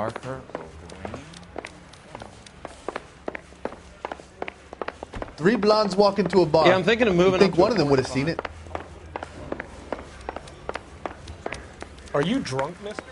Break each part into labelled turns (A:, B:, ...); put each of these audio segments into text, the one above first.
A: darker or green?
B: 3 blondes walk into a bar.
C: Yeah, I'm thinking of moving.
B: You think one of them would have seen it?
D: Are you drunk, mister?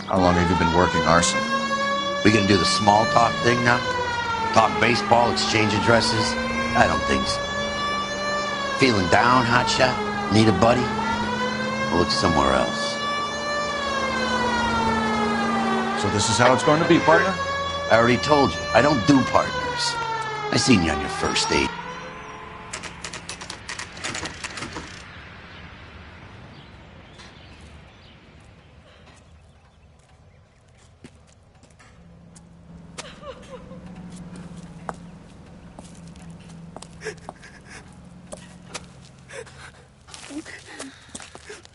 E: How long have you been working arson?
F: We gonna do the small talk thing now? Talk baseball, exchange addresses? I don't think so. Feeling down, hotshot? Need a buddy? We'll look somewhere else.
E: So this is how it's going to be, partner?
F: I already told you, I don't do partners. I seen you on your first date.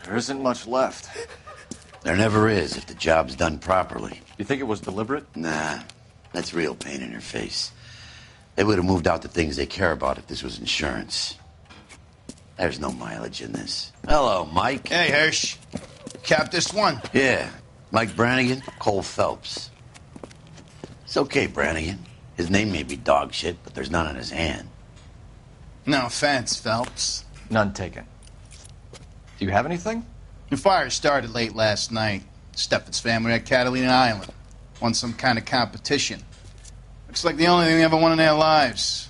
E: There isn't much left.
F: There never is if the job's done properly.
E: You think it was deliberate?
F: Nah, that's real pain in her face. They would have moved out the things they care about if this was insurance. There's no mileage in this. Hello, Mike.
G: Hey, Hirsch. Cap this one.
F: Yeah, Mike Brannigan, Cole Phelps. It's okay, Brannigan. His name may be dog shit, but there's none on his hand.
G: No offense, Phelps.
E: None taken. Do you have anything?
G: The fire started late last night. Steffen's family at Catalina Island. Won some kind of competition. Looks like the only thing they ever won in their lives.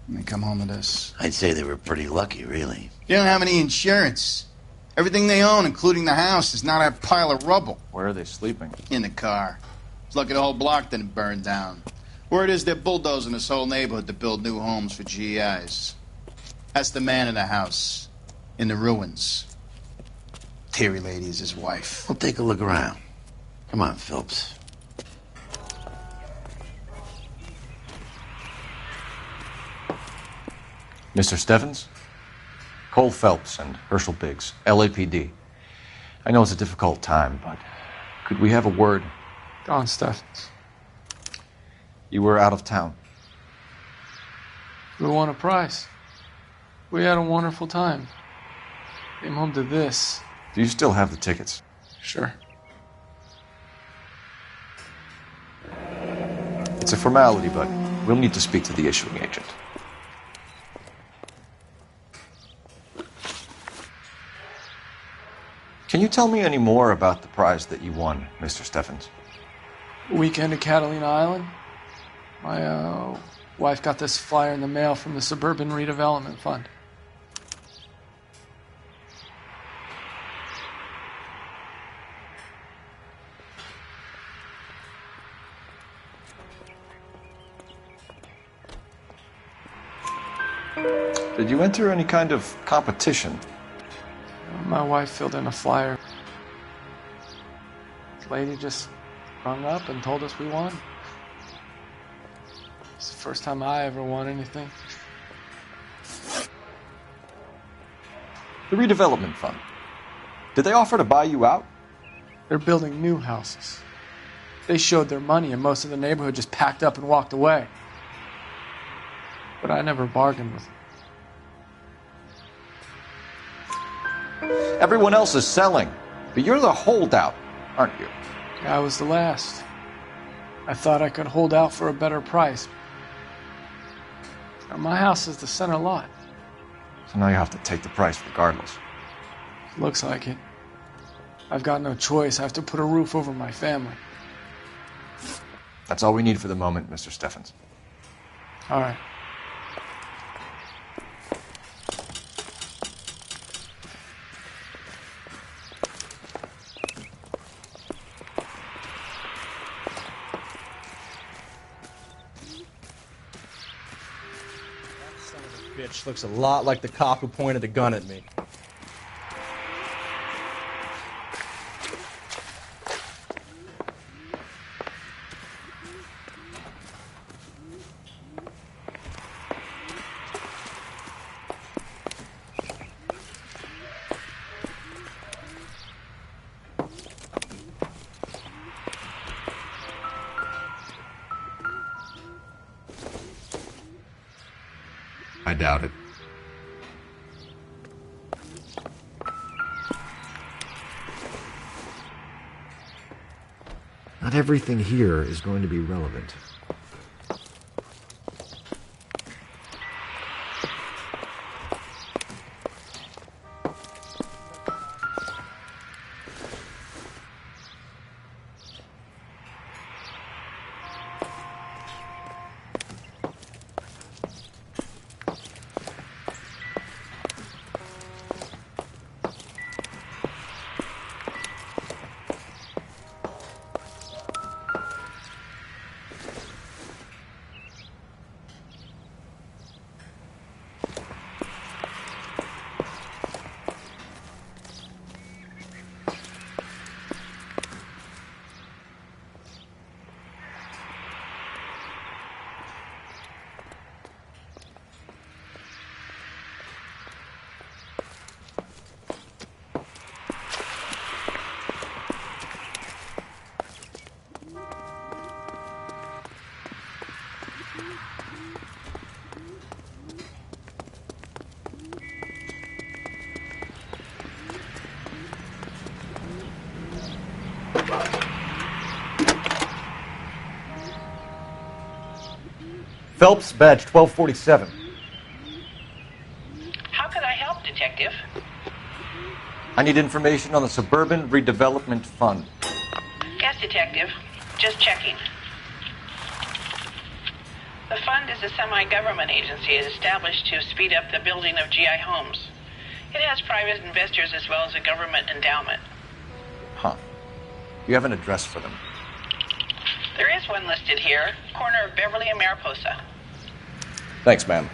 G: And they come home to this.
F: I'd say they were pretty lucky, really.
G: They don't have any insurance. Everything they own, including the house, is not a pile of rubble.
E: Where are they sleeping?
G: In the car. It's lucky the whole block didn't burn down. Word is they're bulldozing this whole neighborhood to build new homes for GIs. That's the man in the house. In the ruins. Terry lady is his wife.
F: We'll take a look around. Come on, Phelps.
E: Mr. Steffens? Cole Phelps and Herschel Biggs, LAPD. I know it's a difficult time, but could we have a word?
H: Don Steffens.
E: You were out of town.
H: We won a prize. We had a wonderful time. Came home to this.
E: Do you still have the tickets?
H: Sure.
E: It's a formality, but we'll need to speak to the issuing agent. Can you tell me any more about the prize that you won, Mr. Steffens?
H: Weekend at Catalina Island. My wife got this flyer in the mail from the Suburban Redevelopment Fund.
E: Did you enter any kind of competition?
H: My wife filled in a flyer. This lady just rung up and told us we won. It's the first time I ever won anything.
E: The redevelopment fund. Did they offer to buy you out?
H: They're building new houses. They showed their money and most of the neighborhood just packed up and walked away. But I never bargained with them.
E: Everyone else is selling, but you're the holdout, aren't you?
H: I was the last. I thought I could hold out for a better price. Now, my house is the center lot.
E: So now you have to take the price regardless.
H: Looks like it. I've got no choice. I have to put a roof over my family.
E: That's all we need for the moment, Mr. Steffens.
H: All right.
D: Bitch looks a lot like the cop who pointed the gun at me.
A: I doubt it.
C: Not everything here is going to be relevant.
E: Phelps, badge 1247.
I: How can I help, Detective?
E: I need information on the Suburban Redevelopment Fund.
I: Yes, Detective. Just checking. The fund is a semi-government agency established to speed up the building of GI homes. It has private investors as well as a government endowment.
E: Huh. You have an address for them?
I: There is one listed here, corner of Beverly and Mariposa.
E: Thanks, ma'am.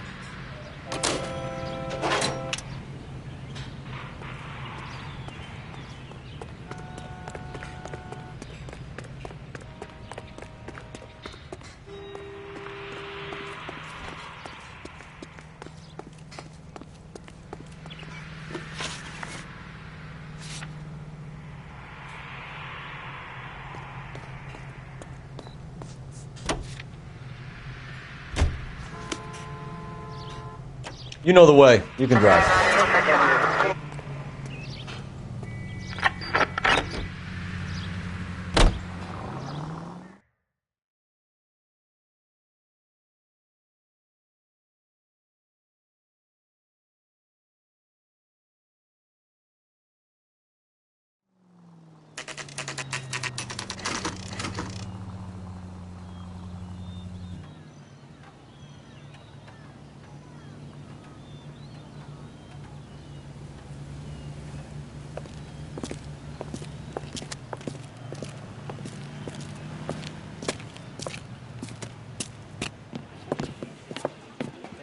E: You know the way. You can drive.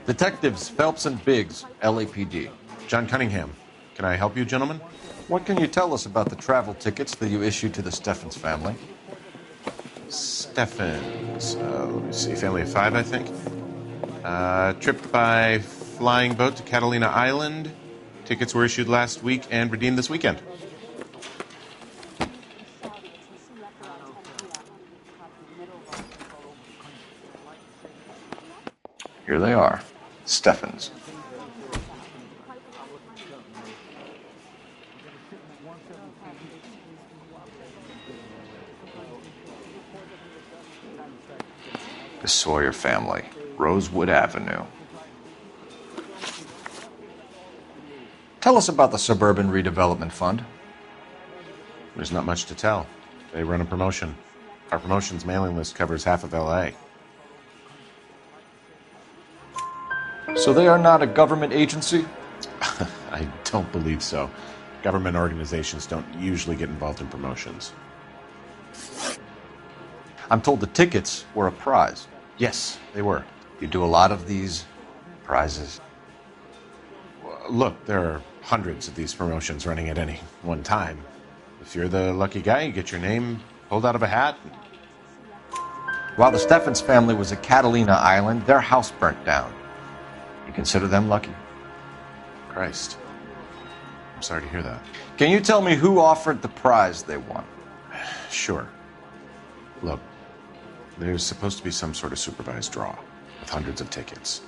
E: Detectives Phelps and Biggs, LAPD.
A: John Cunningham. Can I help you, gentlemen?
E: What can you tell us about the travel tickets that you issued to the Steffens family?
A: Steffens. Let me see. Family of 5, I think. Trip by flying boat to Catalina Island. Tickets were issued last week and redeemed this weekend.
E: Here they are. Steffens. The Sawyer family, Rosewood Avenue. Tell us about the Suburban Redevelopment Fund.
A: There's not much to tell. They run a promotion. Our promotions mailing list covers half of LA.
E: So they are not a government agency?
A: I don't believe so. Government organizations don't usually get involved in promotions.
E: I'm told the tickets were a prize.
A: Yes, they were.
E: You do a lot of these prizes?
A: Look, there are hundreds of these promotions running at any one time. If you're the lucky guy, you get your name pulled out of a hat.
E: While the Steffens family was at Catalina Island, their house burnt down. You consider them lucky?
A: Christ. I'm sorry to hear that.
E: Can you tell me who offered the prize they won?
A: Sure. Look, there's supposed to be some sort of supervised draw with hundreds of tickets.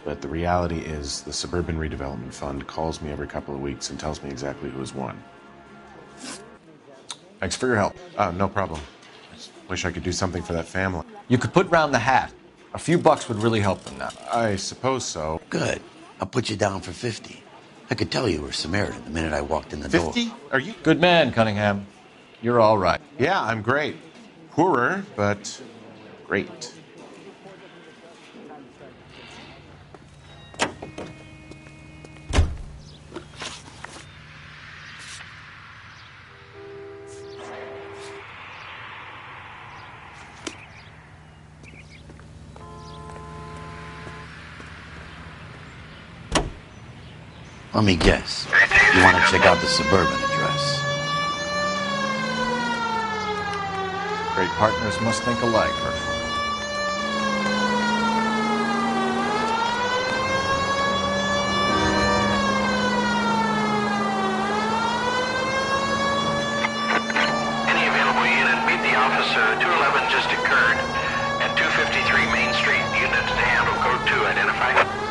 A: But the reality is the Suburban Redevelopment Fund calls me every couple of weeks and tells me exactly who has won.
E: Thanks for your help.
A: No problem. I just wish I could do something for that family.
E: You could put round the hat. A few bucks would really help them now.
A: I suppose so.
F: Good. I'll put you down for 50. I could tell you were Samaritan the minute I walked in the door.
A: 50? Are you?
E: Good man, Cunningham. You're all right.
A: Yeah, I'm great. Poorer, but great.
F: Let me guess. You want to check out the Suburban address?
E: Great partners must think alike, Herschel.
J: Any available unit, meet the officer. 211 just occurred at 253 Main Street. Unit to handle code 2. Identify.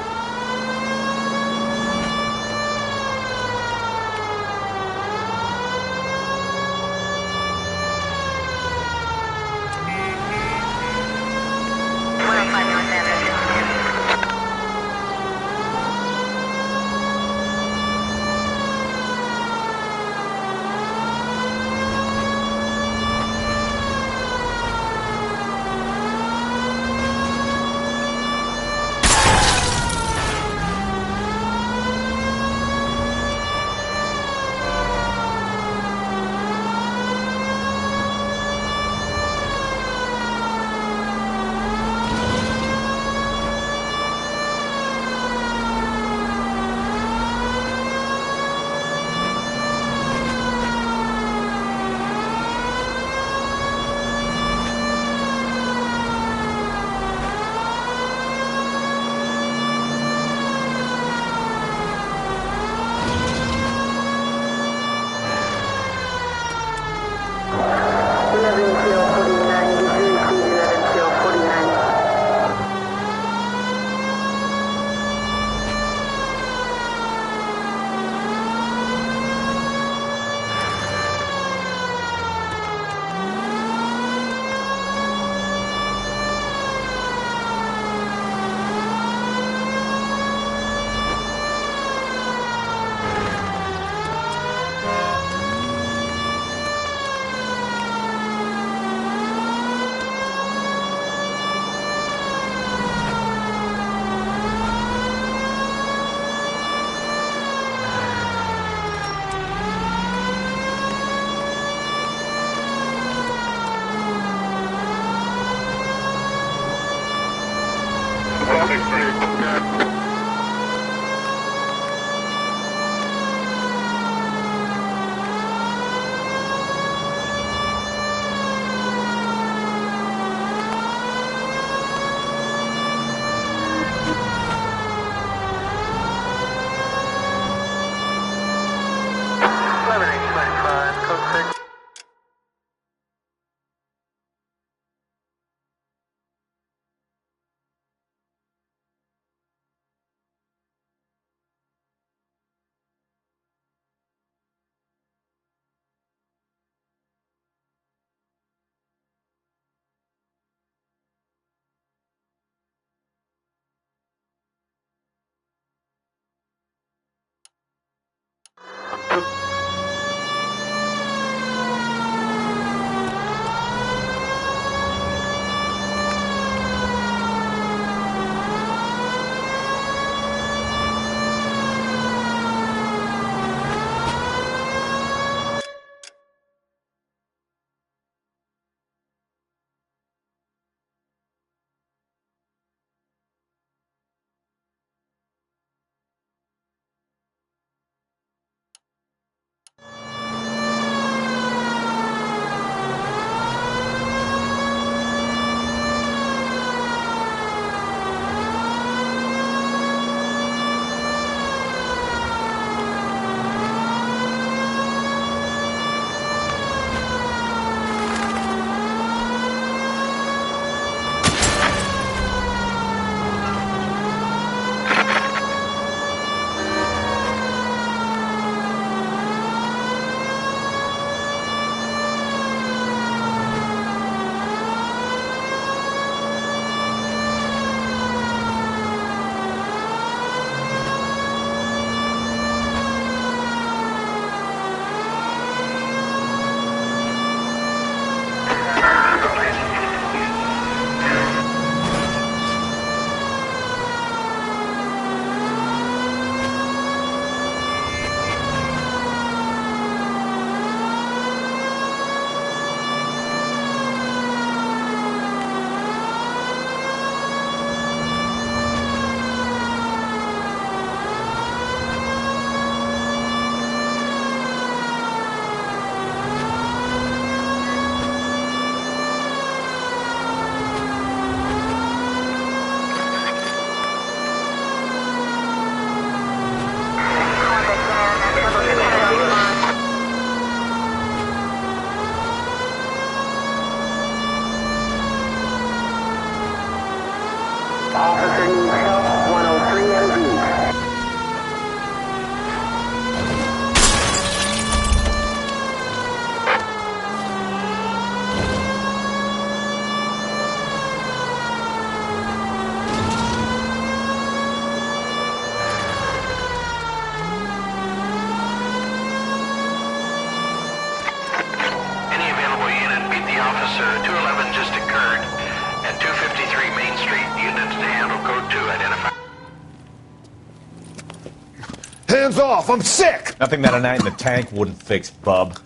K: hands off. I'm sick.
L: Nothing that a night in the tank wouldn't fix, bub.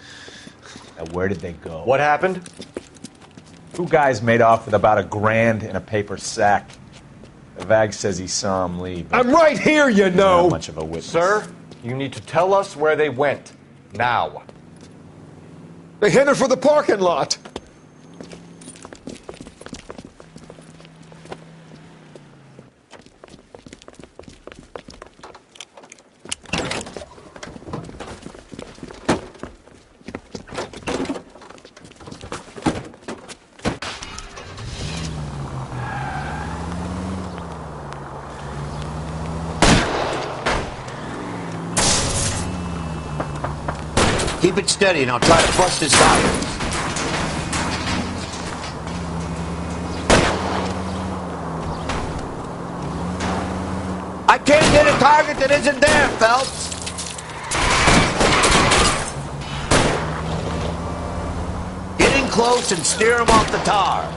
L: Now, where did they go?
K: What happened?
L: Two guys made off with about $1,000 in a paper sack. The VAG says he saw him leave.
K: I'm right here, you know.
L: Not much of a witness.
K: Sir, you need to tell us where they went. Now. They headed for the parking lot.
F: Keep it steady and I'll try to bust his tires. I can't hit a target that isn't there, Phelps. Get in close and steer him off the tar.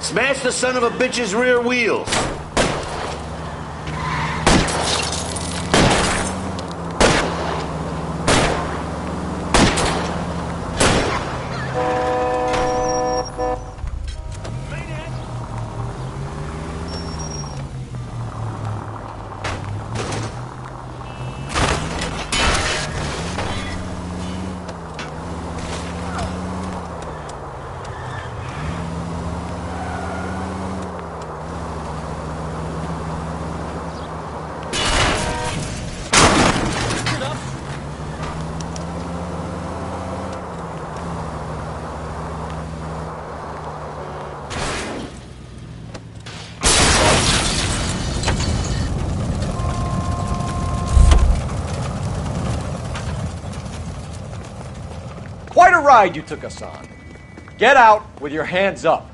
F: Smash the son of a bitch's rear wheels.
K: Quite a ride you took us on. Get out with your hands up.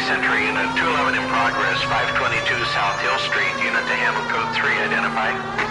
J: Century Unit 211 in progress, 522 South Hill Street, unit to handle code 3, identified.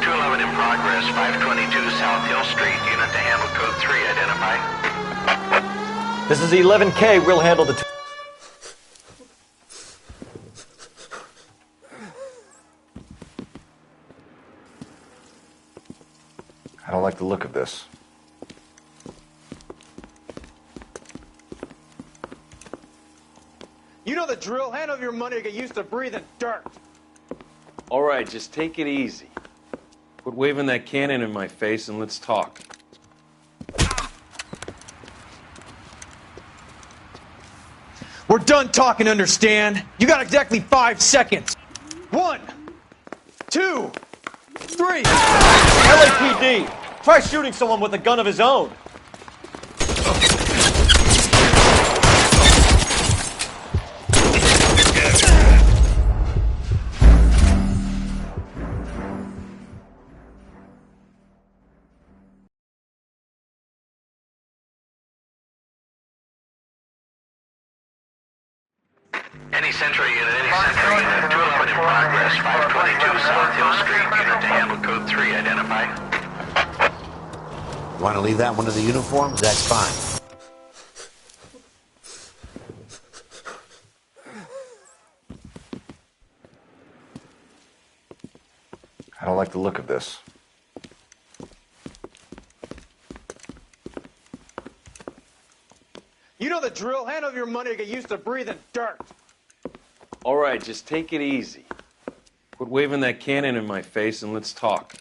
J: 211 in progress, 522 South Hill Street, unit to handle code 3, identify.
L: This is 11K, we'll handle the...
K: I don't like the look of this.
M: You know the drill. Hand over your money to get used to breathing dirt.
N: All right, just take it easy. Quit waving that cannon in my face and let's talk.
M: We're done talking, understand? You got exactly 5 seconds. 1, 2, 3.
L: LAPD! Try shooting someone with a gun of his own.
J: Any Central unit, 211 in progress, 522 South Hill Street, unit to handle code 3, identify.
F: Want to leave that one to the uniforms? That's fine.
K: I don't like the look of this.
M: You know the drill. Hand over your money to get used to breathing dirt.
N: All right, just take it easy. Quit waving that cannon in my face and let's talk.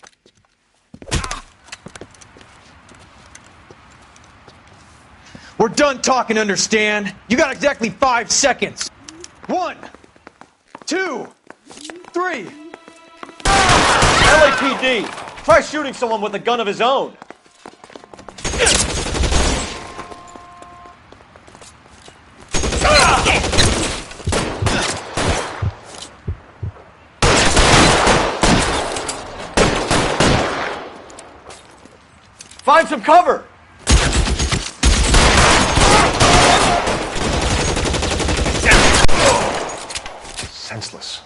M: We're done talking, understand? You got exactly 5 seconds. 1, 2, 3.
L: LAPD! Try shooting someone with a gun of his own. Find some cover!
K: Senseless.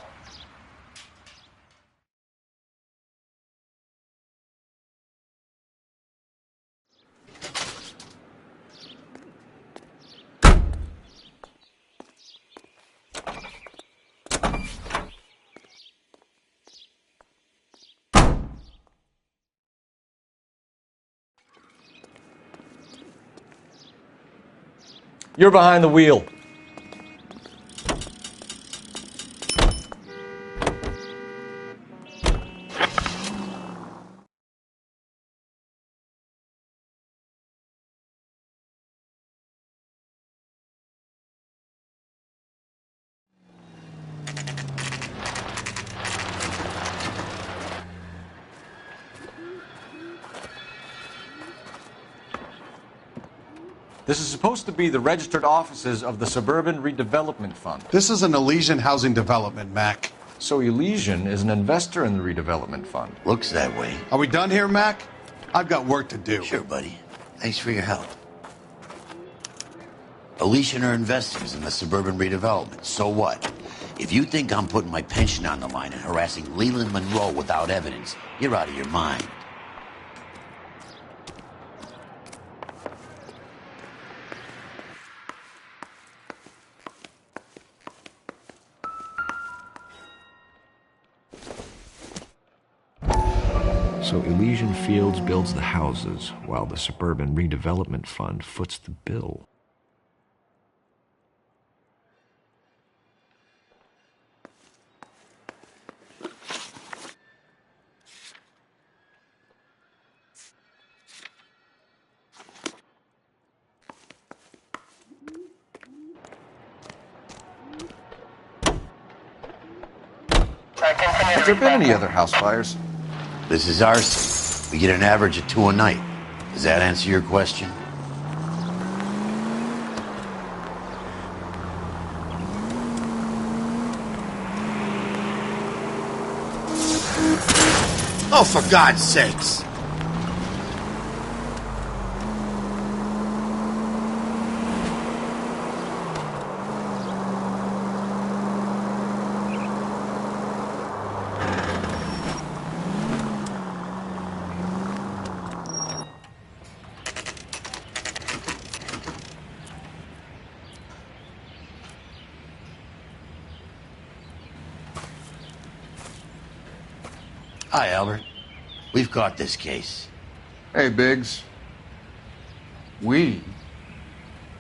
L: You're behind the wheel.
E: This is supposed to be the registered offices of the Suburban Redevelopment Fund.
O: This is an Elysian housing development, Mac.
E: So Elysian is an investor in the redevelopment fund.
F: Looks that way.
O: Are we done here, Mac? I've got work to do.
F: Sure, buddy. Thanks for your help. Elysian are investors in the suburban redevelopment. So what? If you think I'm putting my pension on the line and harassing Leland Monroe without evidence, you're out of your mind.
C: So Elysian Fields builds the houses, while the Suburban Redevelopment Fund foots the bill.
E: Have there been any other house fires?
F: This is arson. We get an average of 2 a night. Does that answer your question? Oh, for God's sakes! Hi, Albert. We've caught this case.
O: Hey, Biggs. We?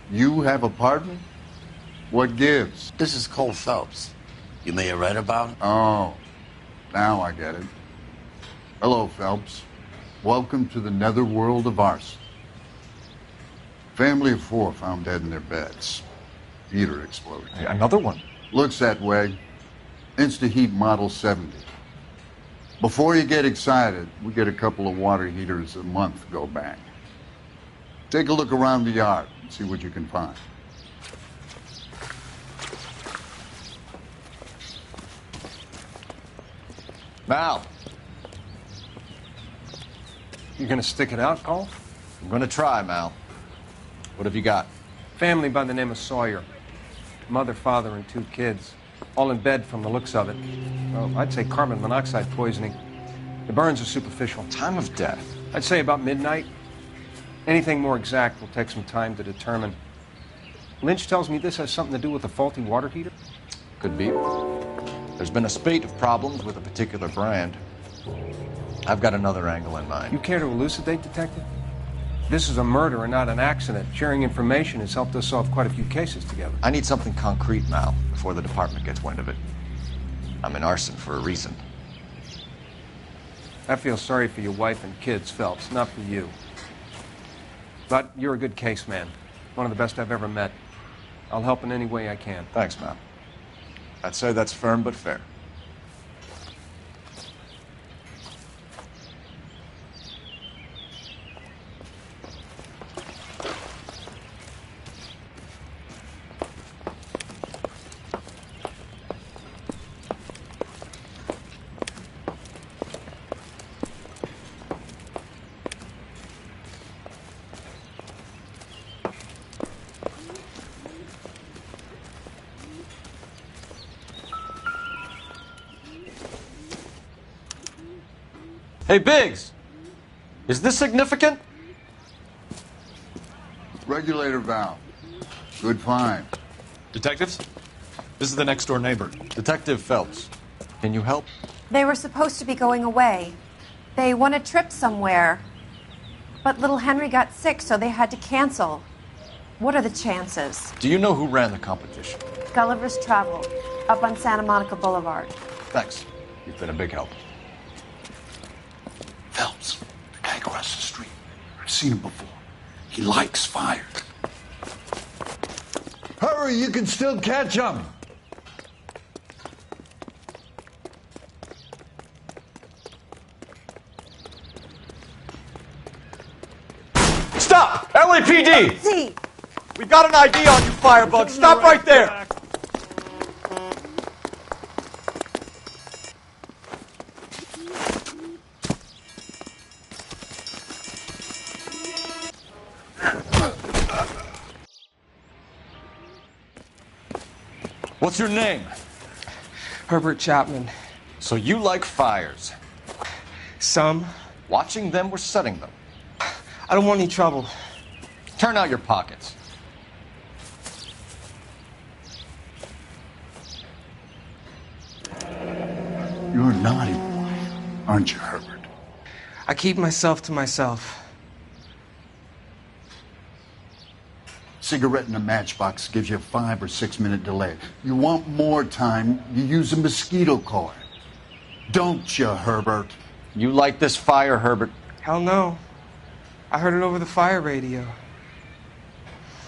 O: You have a partner? What gives?
F: This is Cole Phelps. You may have read about him.
O: Oh, now I get it. Hello, Phelps. Welcome to the netherworld of arson. Family of 4 found dead in their beds. Heater exploded.
E: Hey, another one?
O: Looks that way. Insta-Heat Model 70. Before you get excited, we get a couple of water heaters a month go bang. Take a look around the yard and see what you can find.
K: Mal. You gonna stick it out, Cole?
E: I'm gonna try, Mal. What have you got?
K: Family by the name of Sawyer. Mother, father, and 2 kids. All in bed from the looks of it. Well, I'd say carbon monoxide poisoning. The burns are superficial.
E: Time of death?
K: I'd say about midnight. Anything more exact will take some time to determine. Lynch tells me this has something to do with a faulty water heater.
E: Could be. There's been a spate of problems with a particular brand. I've got another angle in mind.
K: You care to elucidate, Detective? This is a murder and not an accident. Sharing information has helped us solve quite a few cases together.
E: I need something concrete, Mal, before the department gets wind of it. I'm in arson for a reason.
K: I feel sorry for your wife and kids, Phelps, not for you. But you're a good case man. One of the best I've ever met. I'll help in any way I can.
E: Thanks, Mal. I'd say that's firm but fair. Hey, Biggs! Is this significant?
O: Regulator valve. Good find.
P: Detectives? This is the next door neighbor.
E: Detective Phelps. Can you help?
Q: They were supposed to be going away. They won a trip somewhere. But little Henry got sick, so they had to cancel. What are the chances?
E: Do you know who ran the competition?
Q: Gulliver's Travel, up on Santa Monica Boulevard.
E: Thanks. You've been a big help.
O: Phelps, the guy across the street. I've seen him before. He likes fire.
R: Hurry, you can still catch him.
L: Stop! LAPD!
Q: See.
L: We got an ID on you, Firebug. Stop right there!
E: What's your name?
H: Herbert Chapman.
E: So you like fires?
H: Some.
E: Watching them or setting them?
H: I don't want any trouble.
E: Turn out your pockets.
O: You're a naughty boy, aren't you, Herbert?
H: I keep myself to myself.
O: Cigarette in a matchbox gives you a 5 or 6 minute delay. You want more time, you use a mosquito coil. Don't you, Herbert?
E: You like this fire, Herbert?
H: Hell no. I heard it over the fire radio.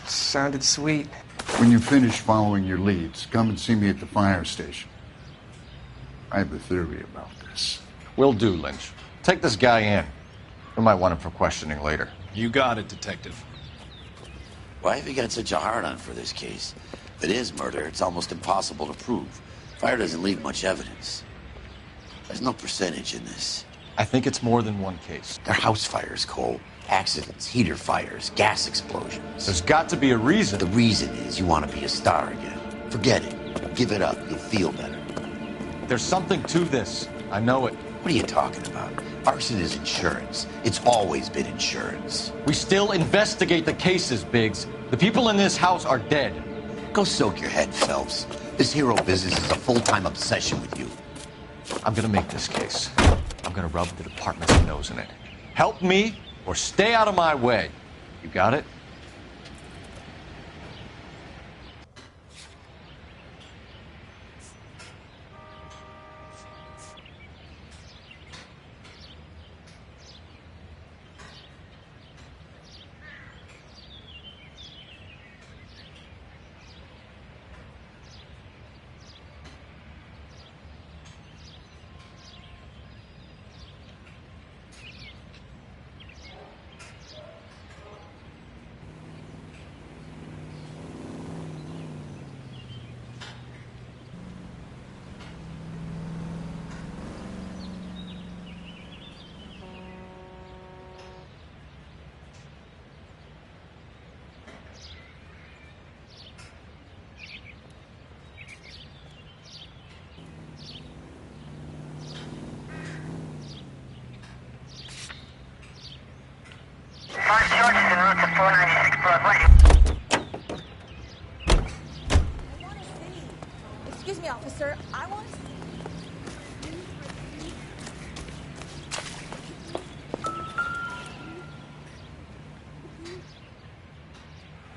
H: Sounded sweet.
O: When you finish following your leads, come and see me at the fire station. I have a theory about this.
E: Will do, Lynch. Take this guy in. We might want him for questioning later.
P: You got it, Detective.
F: Why have you got such a hard-on for this case? If it is murder, it's almost impossible to prove. Fire doesn't leave much evidence. There's no percentage in this.
E: I think it's more than one case.
F: They're house fires, Cole. Accidents, heater fires, gas explosions.
E: There's got to be a reason.
F: The reason is you want to be a star again. Forget it. Give it up. You'll feel better.
E: There's something to this. I know it.
F: What are you talking about? Arson is insurance. It's always been insurance.
E: We still investigate the cases, Biggs. The people in this house are dead.
F: Go soak your head, Phelps. This hero business is a full-time obsession with you.
E: I'm gonna make this case. I'm gonna rub the department's nose in it. Help me or stay out of my way. You got it?
S: Excuse me, officer. I want to see.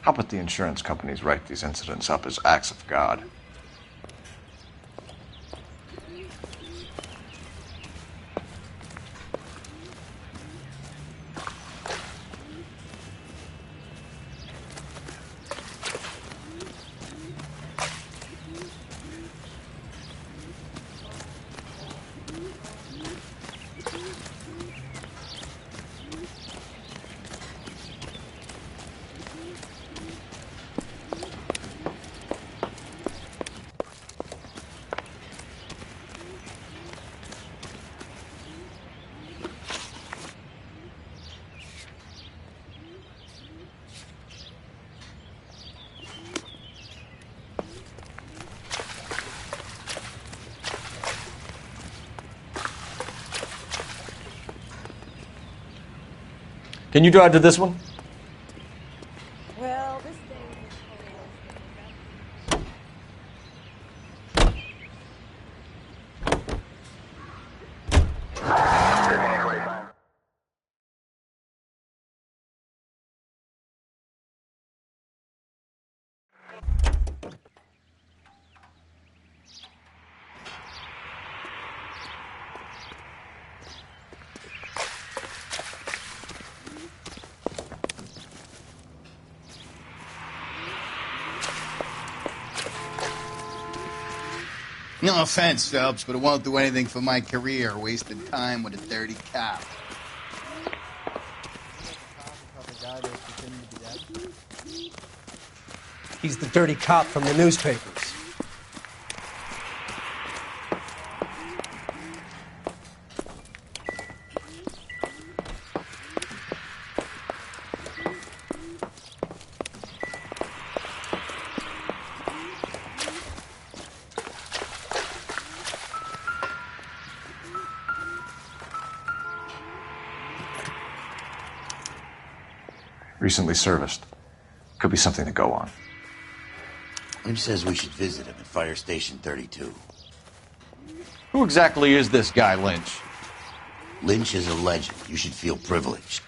E: How about the insurance companies write these incidents up as acts of God? Can you drive to this one?
S: Well, this thing
G: No offense, Phelps, but it won't do anything for my career, wasting time with a dirty cop.
T: He's the dirty cop from the newspapers.
E: Recently serviced. Could be something to go on.
F: Lynch says we should visit him at Fire Station 32.
E: Who exactly is this guy, Lynch?
F: Lynch is a legend. You should feel privileged.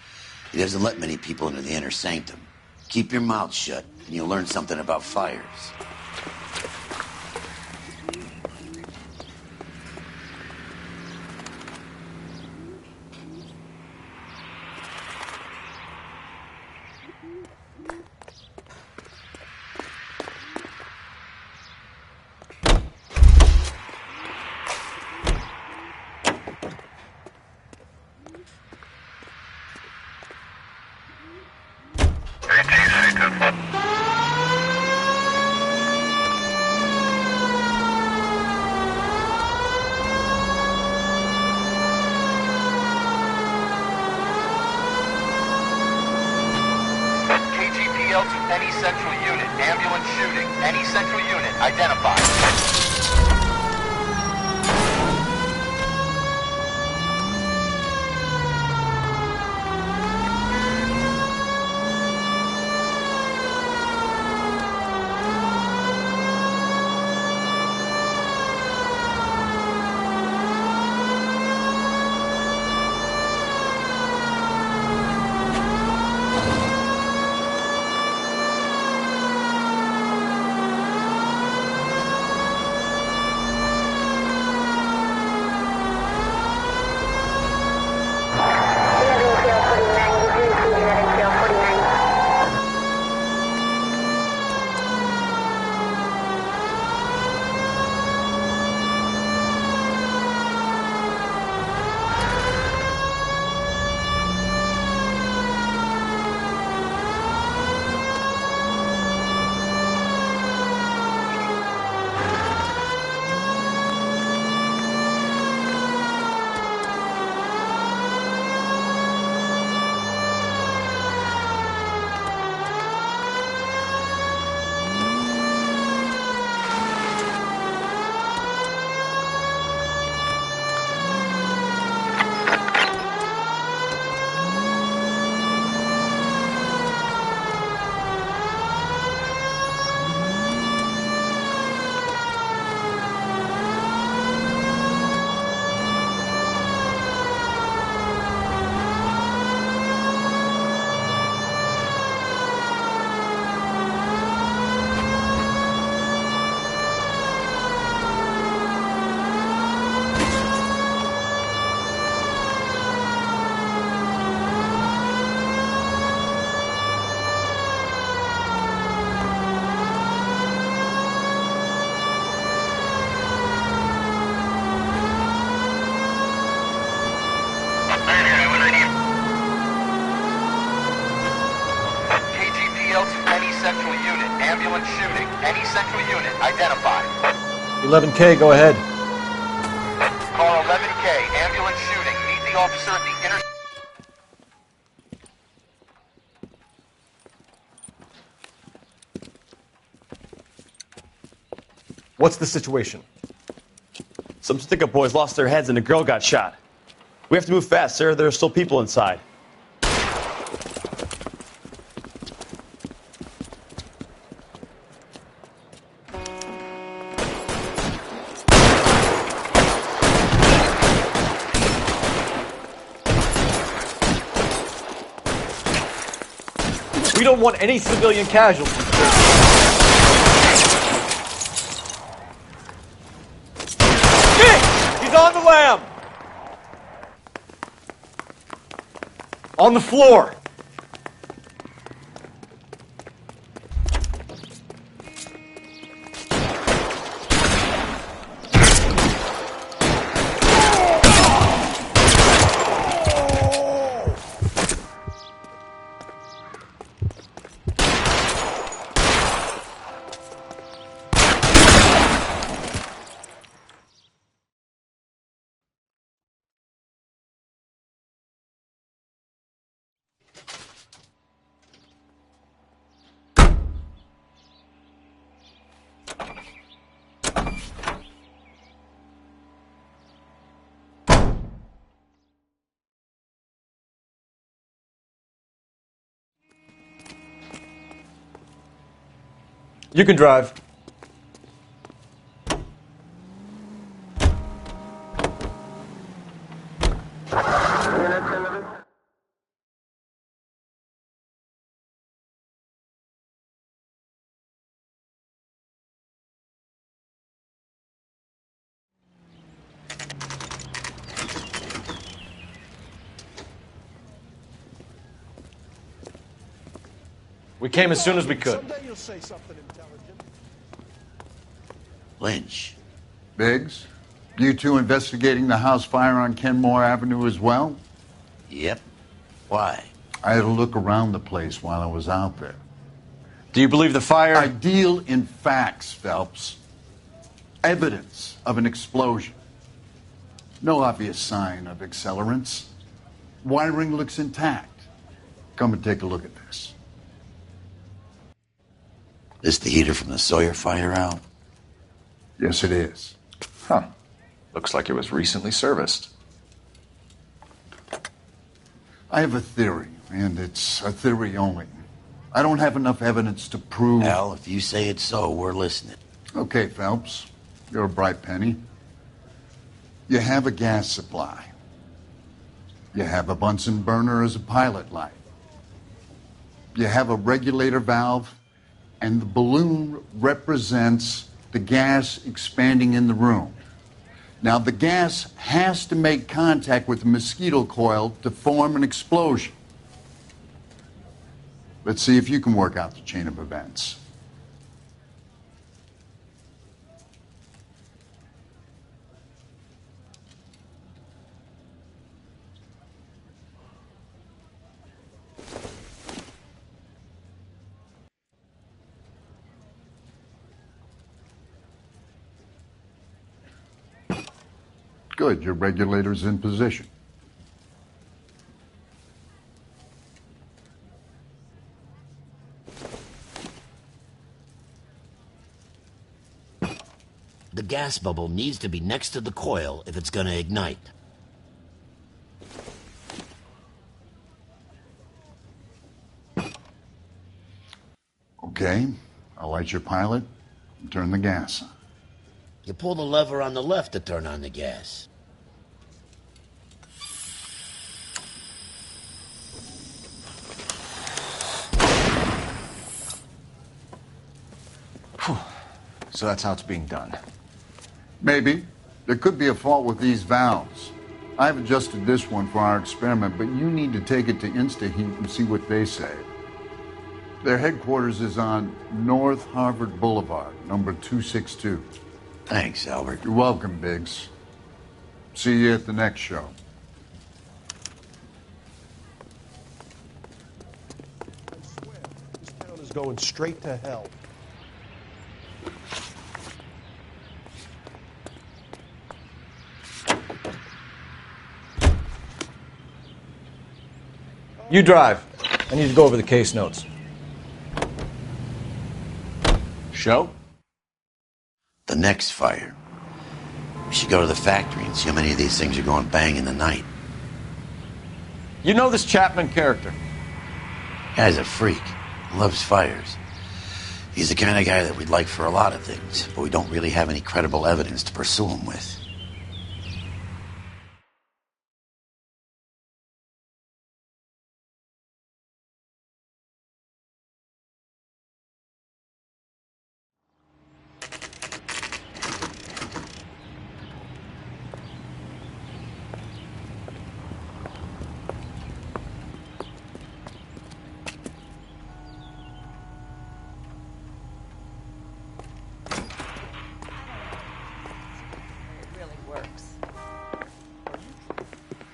F: He doesn't let many people into the inner sanctum. Keep your mouth shut, and you'll learn something about fires.
J: KGPL to any central unit. Ambulance shooting. Any central unit identified. KGPL to any central unit. Ambulance shooting. Any central unit identified.
L: 11K, go ahead.
J: Car 11K. Ambulance shooting. Meet the officer at the inter...
L: What's the situation?
U: Some stick-up boys lost their heads and a girl got shot. We have to move fast, sir. There are still people inside.
L: We don't want any civilian casualties. He's on the lam! On the floor!
U: You can drive. We came as soon as we could.
T: Someday you'll say something intelligent.
F: Lynch.
O: Biggs, you two investigating the house fire on Kenmore Avenue as well?
F: Yep. Why?
O: I had a look around the place while I was out there.
E: Do you believe the fire?
O: I deal in facts, Phelps. Evidence of an explosion. No obvious sign of accelerants. Wiring looks intact. Come and take a look at this.
F: This the heater from the Sawyer fire, Al?
O: Yes, it is.
L: Huh. Looks like it was recently serviced.
O: I have a theory, and it's a theory only. I don't have enough evidence to prove...
F: Al, if you say it's so, we're listening.
O: Okay, Phelps. You're a bright penny. You have a gas supply. You have a Bunsen burner as a pilot light. You have a regulator valve, and the balloon represents the gas expanding in the room. Now, the gas has to make contact with the mosquito coil to form an explosion. Let's see if you can work out the chain of events. Good, your regulator's in position.
F: The gas bubble needs to be next to the coil if it's gonna ignite.
O: Okay, I'll light your pilot and turn the gas on.
F: You pull the lever on the left to turn on the gas.
E: So that's how it's being done.
O: Maybe. There could be a fault with these valves. I've adjusted this one for our experiment, but you need to take it to InstaHeat and see what they say. Their headquarters is on North Harvard Boulevard, number 262.
F: Thanks, Albert.
O: You're welcome, Biggs. See you at the next show.
T: I swear, this town is going straight to hell.
U: You drive. I need to go over the case notes.
E: Show?
F: The next fire. We should go to the factory and see how many of these things are going bang in the night.
E: You know this Chapman character?
F: Guy's a freak. Loves fires. He's the kind of guy that we'd like for a lot of things, but we don't really have any credible evidence to pursue him with.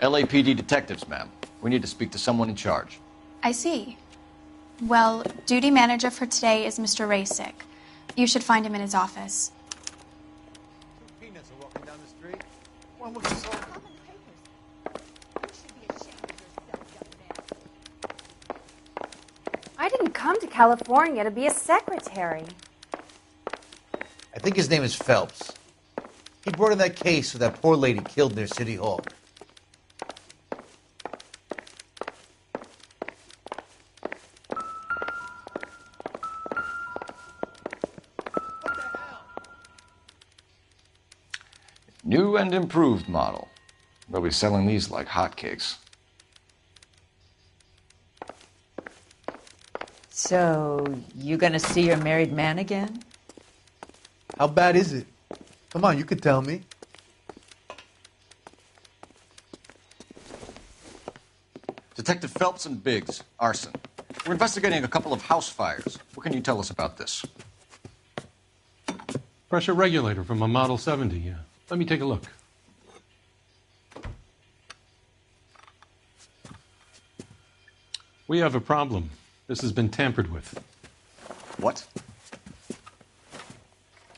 E: LAPD detectives, ma'am. We need to speak to someone in charge.
B: I see. Well, duty manager for today is Mr. Rasick. You should find him in his office.
T: Two peanuts are walking down the street. One looks so...
Q: I didn't come to California to be a secretary.
M: I think his name is Phelps. He brought in that case with that poor lady killed near City Hall.
E: New and improved model. They'll be selling these like hotcakes.
D: So, you gonna see your married man again?
T: How bad is it? Come on, you could tell me.
E: Detective Phelps and Biggs, arson. We're investigating a couple of house fires. What can you tell us about this?
V: Pressure regulator from a Model 70, yeah. Let me take a look. We have a problem. This has been tampered with.
E: What?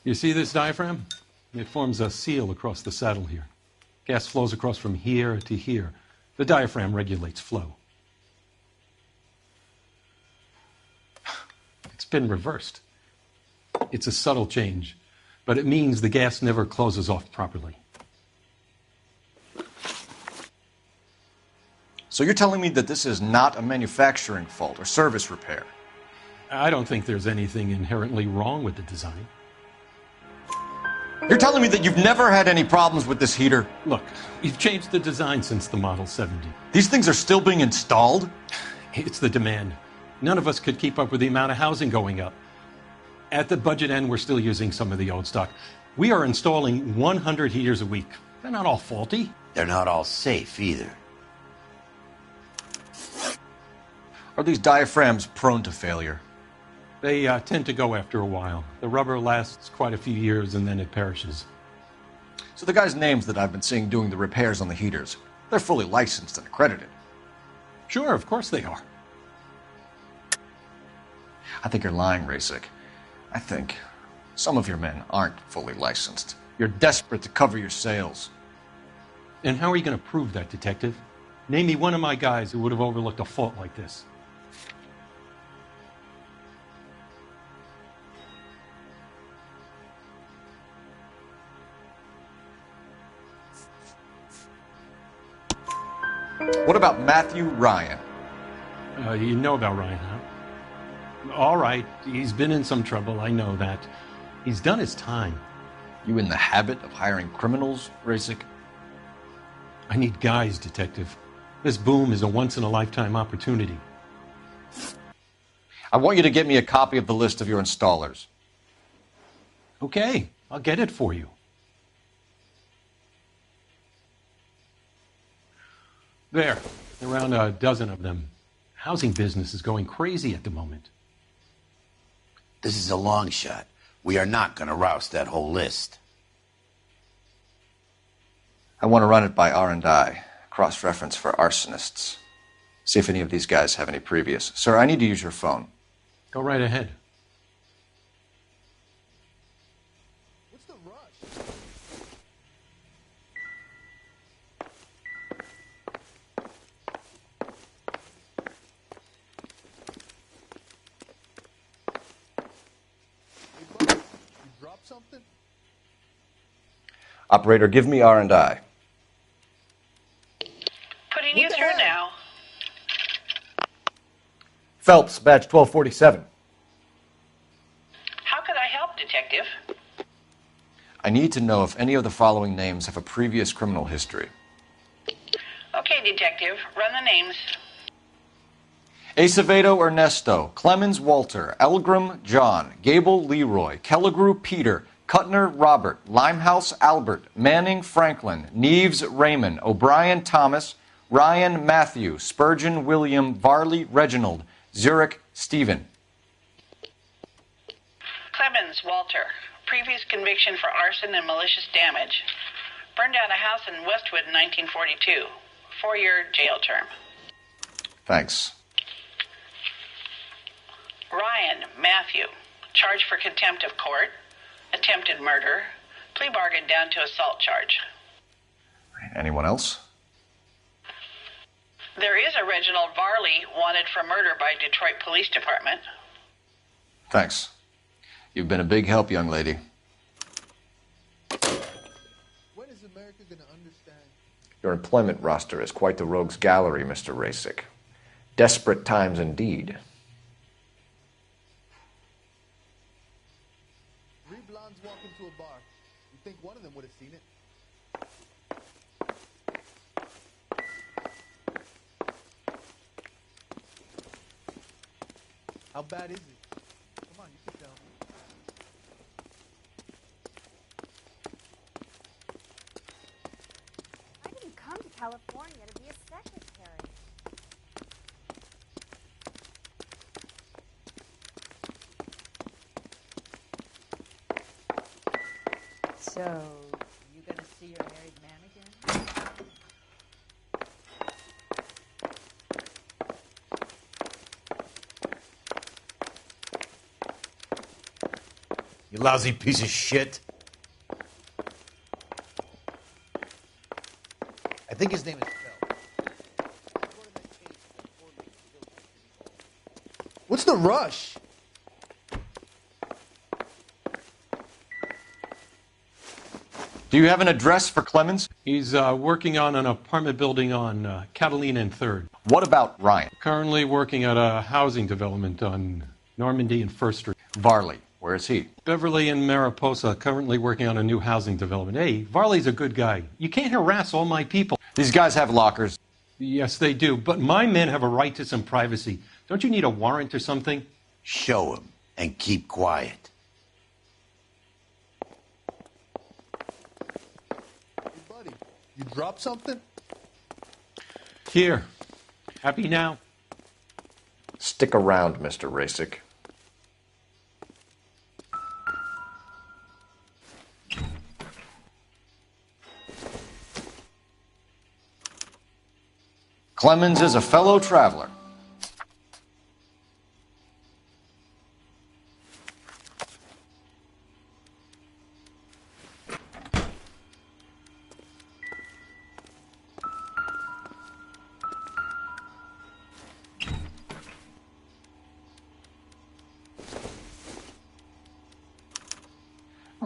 V: You see this diaphragm? It forms a seal across the saddle here. Gas flows across from here to here. The diaphragm regulates flow. It's been reversed. It's a subtle change, but it means the gas never closes off properly.
E: So you're telling me that this is not a manufacturing fault or service repair?
V: I don't think there's anything inherently wrong with the design.
E: You're telling me that you've never had any problems with this heater?
V: Look, we've changed the design since the Model 70.
E: These things are still being installed?
V: It's the demand. None of us could keep up with the amount of housing going up. At the budget end, we're still using some of the old stock. We are installing 100 heaters a week. They're not all faulty.
F: They're not all safe either.
E: Are these diaphragms prone to failure?
V: They tend to go after a while. The rubber lasts quite a few years and then it perishes.
E: So the guys' names that I've been seeing doing the repairs on the heaters, they're fully licensed and accredited.
V: Sure, of course they are.
E: I think you're lying, Rasick. I think some of your men aren't fully licensed. You're desperate to cover your sales.
V: And how are you going to prove that, Detective? Name me one of my guys who would have overlooked a fault like this.
E: What about Matthew Ryan?
V: You know about Ryan, huh? All right, he's been in some trouble, I know that. He's done his time.
E: You in the habit of hiring criminals, Rasick?
V: I need guys, Detective. This boom is a once-in-a-lifetime opportunity.
E: I want you to get me a copy of the list of your installers.
V: Okay, I'll get it for you. There, around a dozen of them. Housing business is going crazy at the moment.
F: This is a long shot. We are not going to roust that whole list.
E: I want to run it by R&I, cross-reference for arsonists. See if any of these guys have any previous. Sir, I need to use your phone.
V: Go right ahead.
T: What's the rush? Hey, buddy, you dropped something?
E: Operator, give me R&I.
I: Putting you through now.
E: Phelps, badge 1247.
I: How could I help, Detective?
E: I need to know if any of the following names have a previous criminal history.
I: Okay, Detective, run the names.
E: Acevedo Ernesto, Clemens Walter, Elgram John, Gable Leroy, Kelligrew Peter, Cutner Robert, Limehouse Albert, Manning Franklin, Neves Raymond, O'Brien Thomas, Ryan Matthew, Spurgeon William, Varley Reginald, Zurich Stephen.
I: Clemens Walter. Previous conviction for arson and malicious damage. Burned down a house in Westwood in 1942. 4-year jail term.
E: Thanks.
I: Ryan Matthew. Charged for contempt of court. Attempted murder. Plea bargain down to assault charge.
E: Anyone else?
I: There is a Reginald Varley wanted for murder by Detroit Police Department.
E: Thanks. You've been a big help, young lady.
T: When is America going to understand?
C: Your employment roster is quite the rogues gallery, Mr. Rasick. Desperate times indeed.
T: Three blondes walk into a bar. You think one of them would have seen it? How bad is it? Come on, you can tell me.
Q: I didn't come to California to be a secretary.
D: So, you gonna see your married man again?
M: You lousy piece of shit. I think his name is Phelps.
T: What's the rush?
E: Do you have an address for Clemens?
V: He's working on an apartment building on Catalina and 3rd.
E: What about Ryan?
V: Currently working at a housing development on Normandy and 1st Street.
E: Varley, where is he?
V: Beverly and Mariposa, currently working on a new housing development. Hey, Varley's a good guy. You can't harass all my people.
E: These guys have lockers.
V: Yes, they do. But my men have a right to some privacy. Don't you need a warrant or something?
F: Show him and keep quiet.
T: Hey, buddy, you dropped something?
V: Here. Happy now?
C: Stick around, Mr. Rasick.
E: Clemens is a fellow traveler.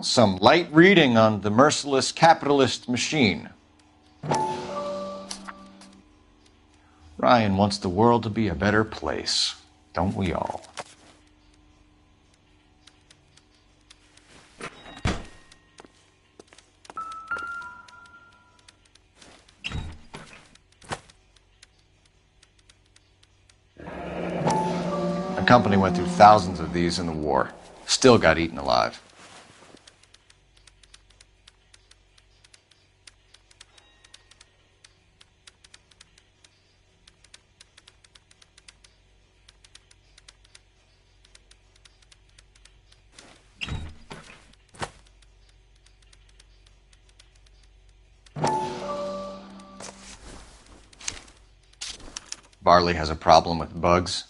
E: Some light reading on the merciless capitalist machine. Ryan wants the world to be a better place, don't we all? The company went through thousands of these in the war. Still got eaten alive. Varley has a problem with bugs.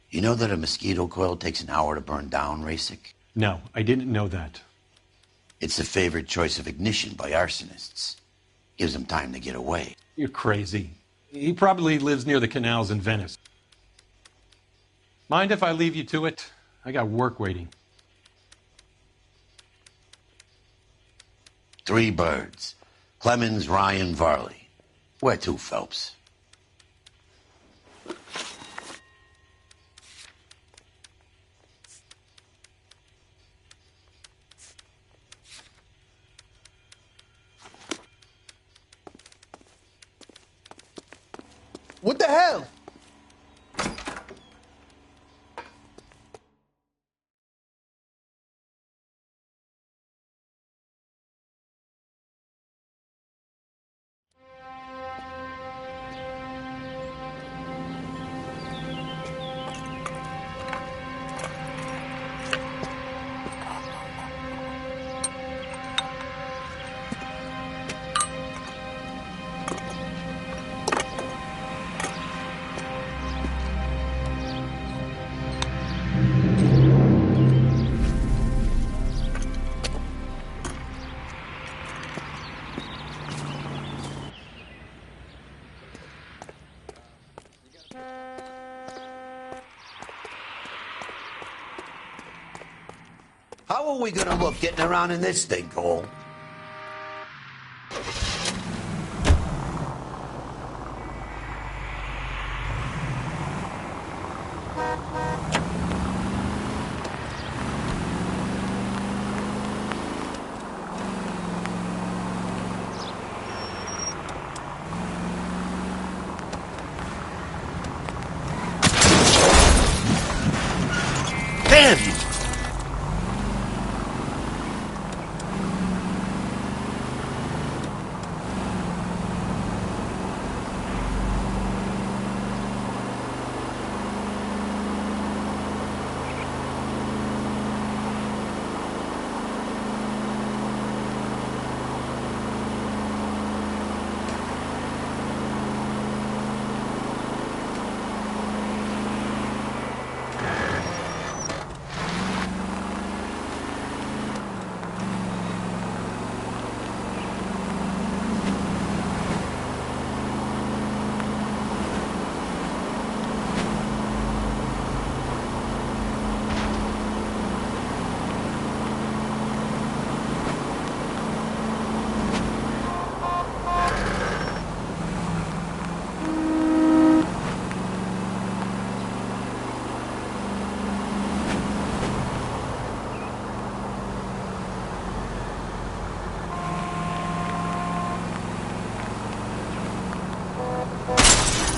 F: You know that a mosquito coil takes an hour to burn down, Rasick?
V: No, I didn't know that.
F: It's the favored choice of ignition by arsonists. Gives them time to get away.
V: You're crazy. He probably lives near the canals in Venice. Mind if I leave you to it? I got work waiting.
F: 3 birds. Clemens, Ryan, Varley. Where to, Phelps?
T: What the hell?
F: How are we gonna look getting around in this thing, Cole? Damn you!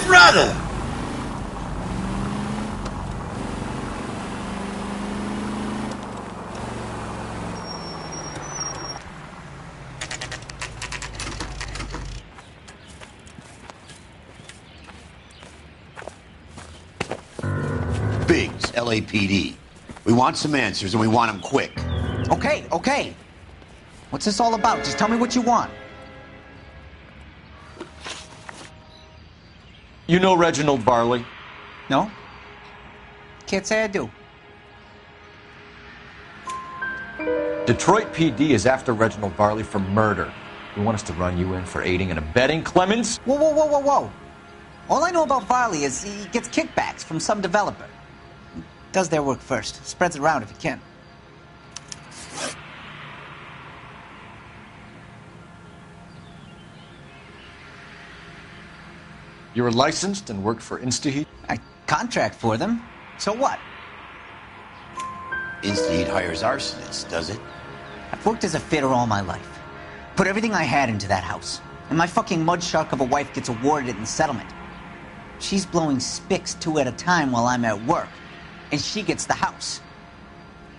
F: Brother! Biggs, LAPD. We want some answers and we want them quick.
A: Okay, okay. What's this all about? Just tell me what you want.
E: You know Reginald Varley?
A: No? Can't say I do.
E: Detroit PD is after Reginald Varley for murder. You want us to run you in for aiding and abetting, Clemens?
A: Whoa, whoa, whoa, whoa, whoa. All I know about Varley is he gets kickbacks from some developer. Does their work first. Spreads it around if he can.
E: You were licensed and worked for InstaHeat?
A: I contract for them. So what?
F: InstaHeat hires arsonists, does it?
A: I've worked as a fitter all my life. Put everything I had into that house. And my fucking mud shark of a wife gets awarded it in settlement. She's blowing spics 2 at a time while I'm at work. And she gets the house.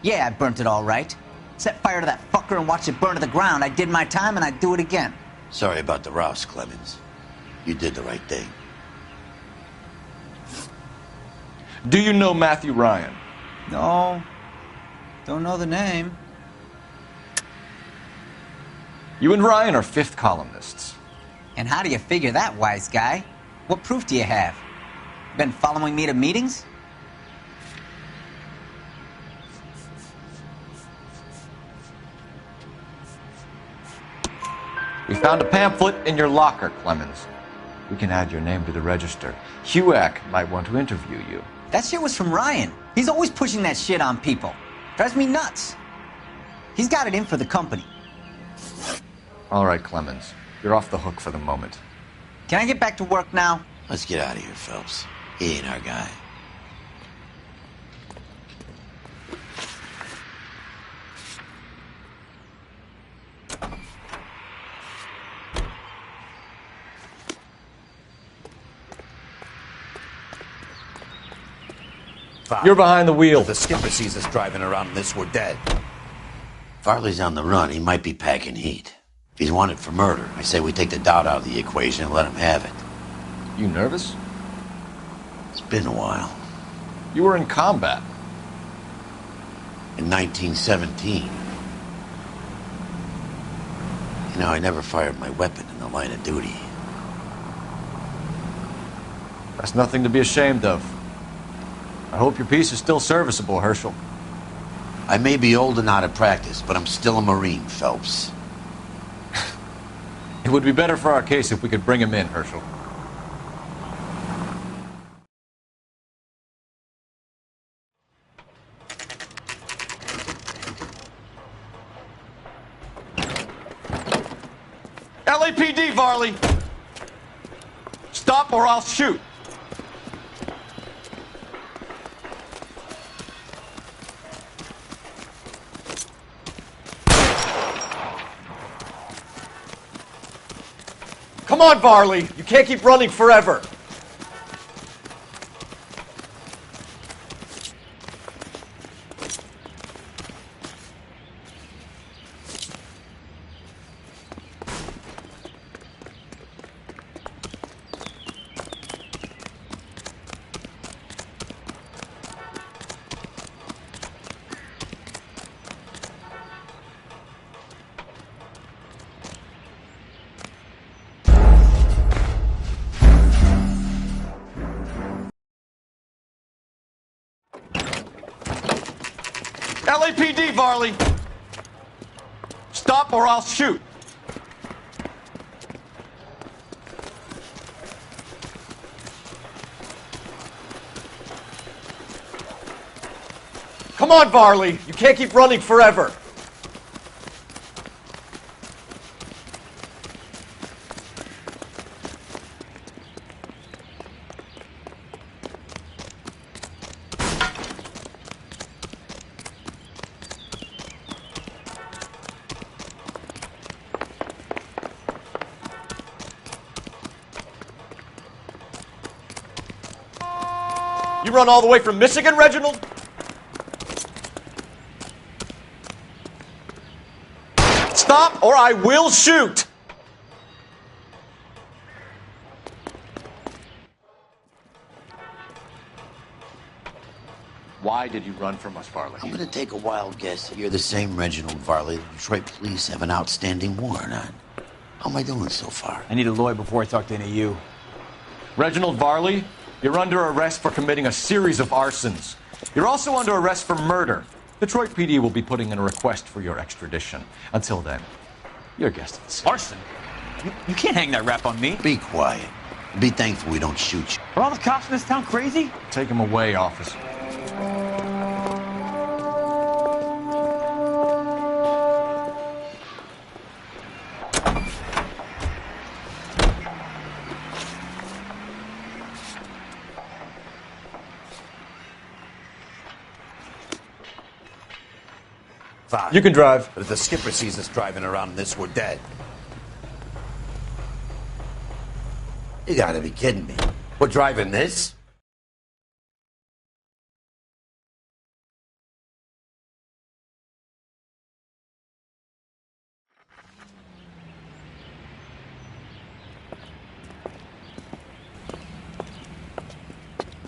A: Yeah, I burnt it all right. Set fire to that fucker and watched it burn to the ground. I did my time and I'd do it again.
F: Sorry about the rouse, Clemens. You did the right thing.
E: Do you know Matthew Ryan?
A: No. Don't know the name.
E: You and Ryan are fifth columnists.
A: And how do you figure that, wise guy? What proof do you have? Been following me to meetings?
E: We found a pamphlet in your locker, Clemens. We can add your name to the register. HUAC might want to interview you.
A: That shit was from Ryan. He's always pushing that shit on people. Drives me nuts. He's got it in for the company.
E: All right, Clemens. You're off the hook for the moment.
A: Can I get back to work now?
F: Let's get out of here, Phelps. He ain't our guy.
E: You're behind the wheel.
F: If the skipper sees us driving around in this, we're dead. Farley's on the run. He might be packing heat. If he's wanted for murder, I say we take the doubt out of the equation and let him have it.
E: You nervous?
F: It's been a while.
E: You were in combat.
F: In 1917. You know, I never fired my weapon in the line of duty.
E: That's nothing to be ashamed of. I hope your piece is still serviceable, Herschel.
F: I may be old and out of practice, but I'm still a Marine, Phelps.
E: It would be better for our case if we could bring him in, Herschel. LAPD, Varley! Stop or I'll shoot! Come on, Varley! You can't keep running forever! LAPD, Varley! Stop or I'll shoot! Come on, Varley! You can't keep running forever! You run all the way from Michigan, Reginald? Stop or I will shoot! Why did you run from us, Varley?
F: I'm going to take a wild guess that you're the same Reginald Varley the Detroit police have an outstanding warrant on. How am I doing so far?
L: I need a lawyer before I talk to any of you.
E: Reginald Varley, you're under arrest for committing a series of arsons. You're also under arrest for murder. Detroit PD will be putting in a request for your extradition. Until then, you're guest of the scene.
L: Arson? You can't hang that rap on me.
F: Be quiet. Be thankful we don't shoot you.
L: Are all the cops in this town crazy?
E: Take him away, officer.
F: Fine.
E: You can drive.
F: But if the skipper sees us driving around in this, we're dead. You gotta be kidding me. We're driving this?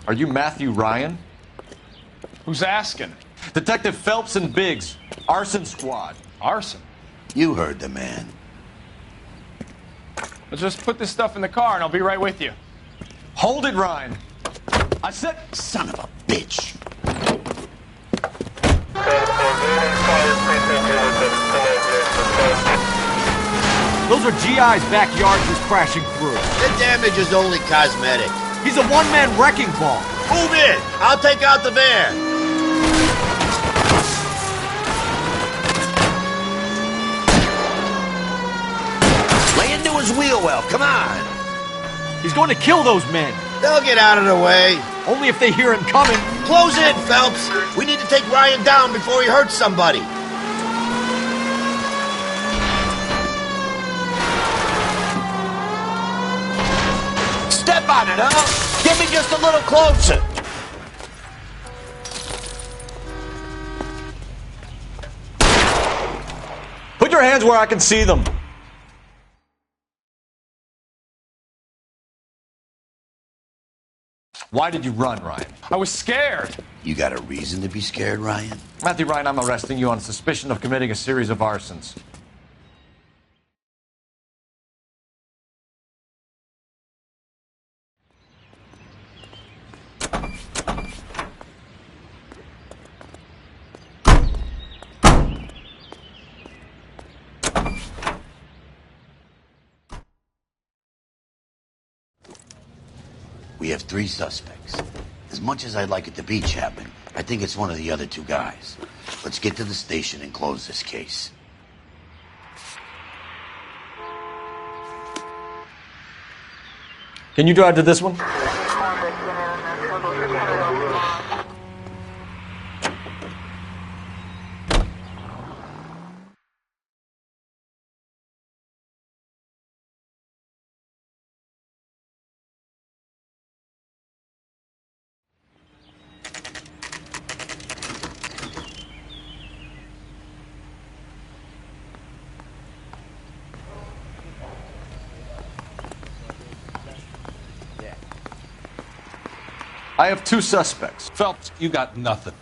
E: Are you Matthew Ryan?
P: Who's asking?
E: Detective Phelps and Biggs, arson squad.
P: Arson?
F: You heard the man.
H: Let's just put this stuff in the car and I'll be right with you.
E: Hold it, Ryan. I said...
F: Son of a bitch.
L: Those are GI's backyards he's crashing through.
F: The damage is only cosmetic.
L: He's a one-man wrecking ball.
F: Move in. I'll take out the van. Lay into his wheel well. Come on.
L: He's going to kill those men.
F: They'll get out of the way.
L: Only if they hear him coming.
F: Close in, Phelps. We need to take Ryan down before he hurts somebody. Step on it, huh? Get me just a little closer.
E: Put your hands where I can see them. Why did you run, Ryan?
P: I was scared.
F: You got a reason to be scared, Ryan?
E: Matthew Ryan, I'm arresting you on suspicion of committing a series of arsons.
F: We have 3 suspects. As much as I'd like it to be Chapman, I think it's one of the other 2 guys. Let's get to the station and close this case.
E: Can you drive to this one? I have 2 suspects.
P: Phelps, you got nothing.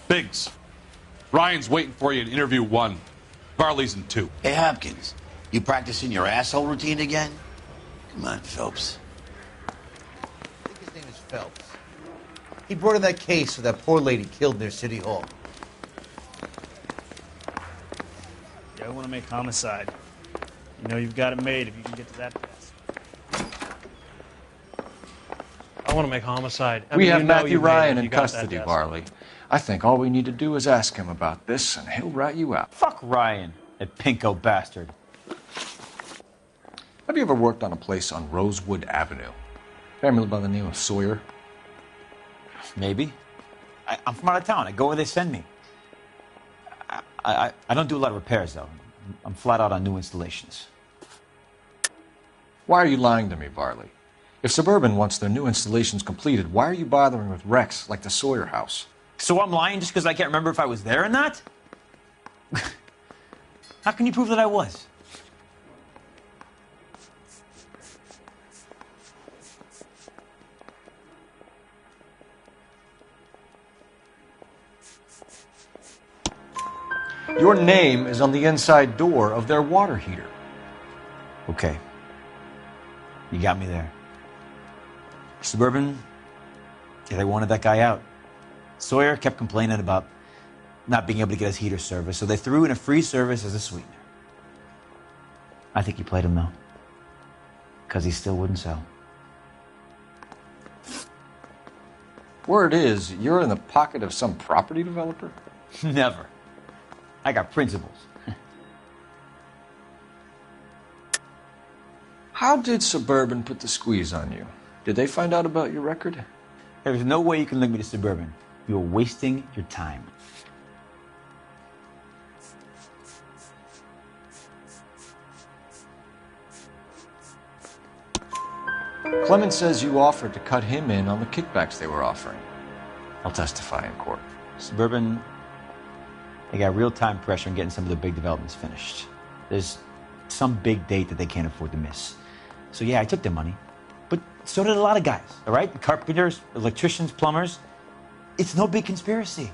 P: Biggs, Ryan's waiting for you in interview 1. Varley's in 2.
F: Hey, Hopkins, you practicing your asshole routine again? Come on, Phelps.
M: I think his name is Phelps. He brought in that case of that poor lady killed near City Hall.
K: make homicide. You know you've got it made if you can get to that pass.
N: I want to make homicide.
E: We have Matthew Ryan in custody, Varley. I think all we need to do is ask him about this, and he'll rat you out.
W: Fuck Ryan, that pinko bastard.
E: Have you ever worked on a place on Rosewood Avenue? Family by the name of Sawyer?
W: Maybe. I'm from out of town. I go where they send me. I don't do a lot of repairs, though. I'm flat out on new installations.
E: Why are you lying to me, Varley? If Suburban wants their new installations completed, why are you bothering with wrecks like the Sawyer house?
W: So I'm lying just because I can't remember if I was there or not? How can you prove that I was?
E: Your name is on the inside door of their water heater.
W: Okay. You got me there. Suburban, yeah, they wanted that guy out. Sawyer kept complaining about not being able to get his heater service, so they threw in a free service as a sweetener. I think he played him, though, because he still wouldn't sell.
E: Word is, you're in the pocket of some property developer?
W: Never. I got principles.
E: How did Suburban put the squeeze on you? Did they find out about your record?
W: There's no way you can link me to Suburban. You're wasting your time.
E: Clemens says you offered to cut him in on the kickbacks they were offering. I'll testify in court.
W: Suburban, they got real time pressure on getting some of the big developments finished. There's some big date that they can't afford to miss. So yeah, I took their money. But so did a lot of guys, all right? Carpenters, electricians, plumbers. It's no big conspiracy.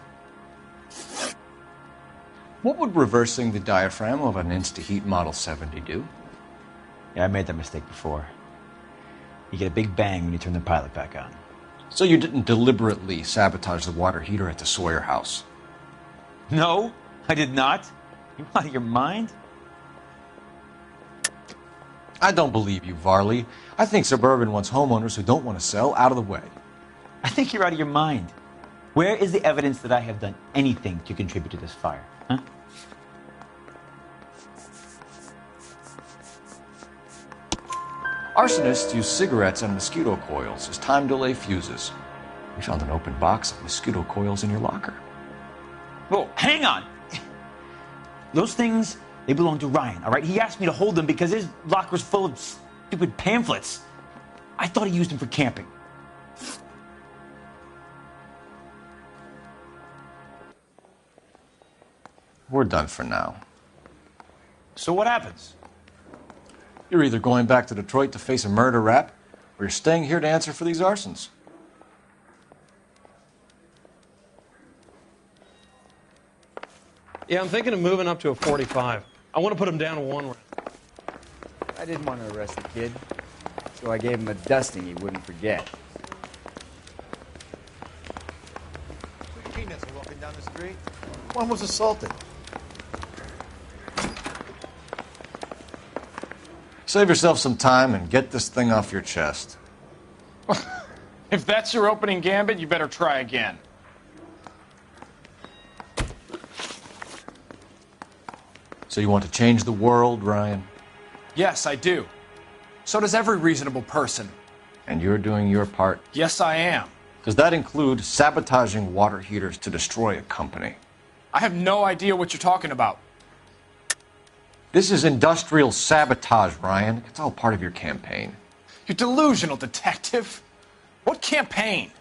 E: What would reversing the diaphragm of an Insta-Heat Model 70 do?
W: Yeah, I made that mistake before. You get a big bang when you turn the pilot back on.
E: So you didn't deliberately sabotage the water heater at the Sawyer house?
W: No, I did not. You out of your mind?
E: I don't believe you, Varley. I think Suburban wants homeowners who don't want to sell out of the way.
W: I think you're out of your mind. Where is the evidence that I have done anything to contribute to this fire? Huh?
E: Arsonists use cigarettes and mosquito coils as time delay fuses. We found an open box of mosquito coils in your locker.
W: Whoa, hang on! Those things, they belong to Ryan, all right? He asked me to hold them because his locker's full of stupid pamphlets. I thought he used them for camping.
E: We're done for now.
W: So what happens?
E: You're either going back to Detroit to face a murder rap, or you're staying here to answer for these arsons.
N: Yeah, I'm thinking of moving up to a 45. I want to put him down to one round.
X: I didn't want to arrest the kid, so I gave him a dusting he wouldn't forget.
T: Two peanuts are walking down the street. One was assaulted.
E: Save yourself some time and get this thing off your chest.
Y: If that's your opening gambit, you better try again.
E: So you want to change the world, Ryan?
Y: Yes, I do. So does every reasonable person.
E: And you're doing your part?
Y: Yes, I am.
E: Does that include sabotaging water heaters to destroy a company?
Y: I have no idea what you're talking about.
E: This is industrial sabotage, Ryan. It's all part of your campaign.
Y: You're delusional, detective. What campaign?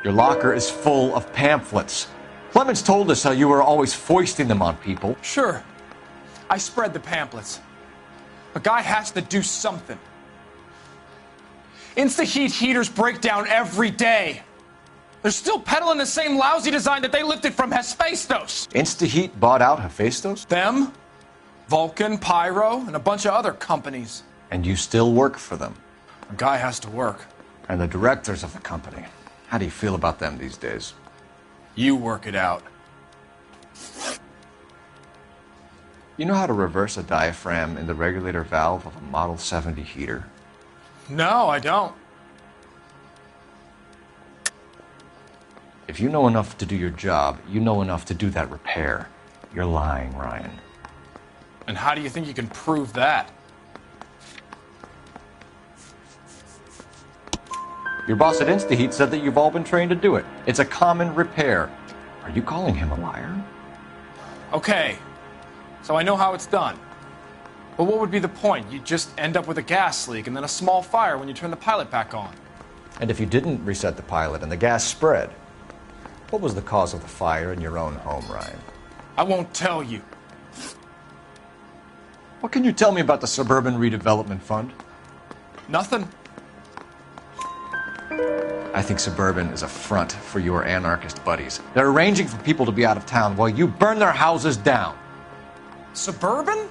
E: Your locker is full of pamphlets. Clemens told us how you were always foisting them on people.
Y: Sure. I spread the pamphlets. A guy has to do something. Insta-Heat heaters break down every day. They're still peddling the same lousy design that they lifted from Hephaestus.
E: Insta-Heat bought out Hephaestus?
Y: Them, Vulcan, Pyro, and a bunch of other companies.
E: And you still work for them?
Y: A guy has to work.
E: And the directors of the company. How do you feel about them these days?
Y: You work it out.
E: You know how to reverse a diaphragm in the regulator valve of a Model 70 heater?
Y: No, I don't.
E: If you know enough to do your job, you know enough to do that repair. You're lying, Ryan.
Y: And how do you think you can prove that?
E: Your boss at InstaHeat said that you've all been trained to do it. It's a common repair. Are you calling him a liar?
Y: Okay, so I know how it's done. But what would be the point? You just end up with a gas leak and then a small fire when you turn the pilot back on.
E: And if you didn't reset the pilot and the gas spread, what was the cause of the fire in your own home, Ryan?
Y: I won't tell you.
E: What can you tell me about the Suburban Redevelopment Fund?
Y: Nothing.
E: I think Suburban is a front for your anarchist buddies. They're arranging for people to be out of town while you burn their houses down.
Y: Suburban?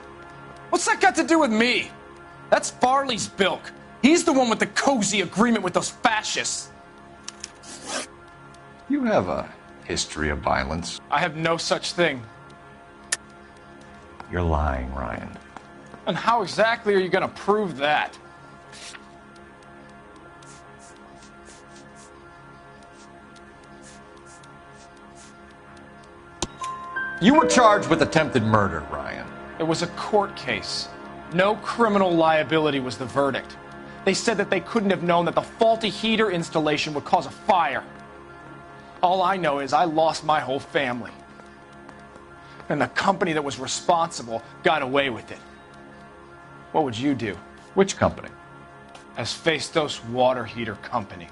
Y: What's that got to do with me? That's Farley's bilk. He's the one with the cozy agreement with those fascists.
E: You have a history of violence.
Y: I have no such thing.
E: You're lying, Ryan.
Y: And how exactly are you going to prove that?
E: You were charged with attempted murder, Ryan.
Y: It was a court case. No criminal liability was the verdict. They said that they couldn't have known that the faulty heater installation would cause a fire. All I know is I lost my whole family. And the company that was responsible got away with it. What would you do?
E: Which company?
Y: Hephaestus Water Heater Company.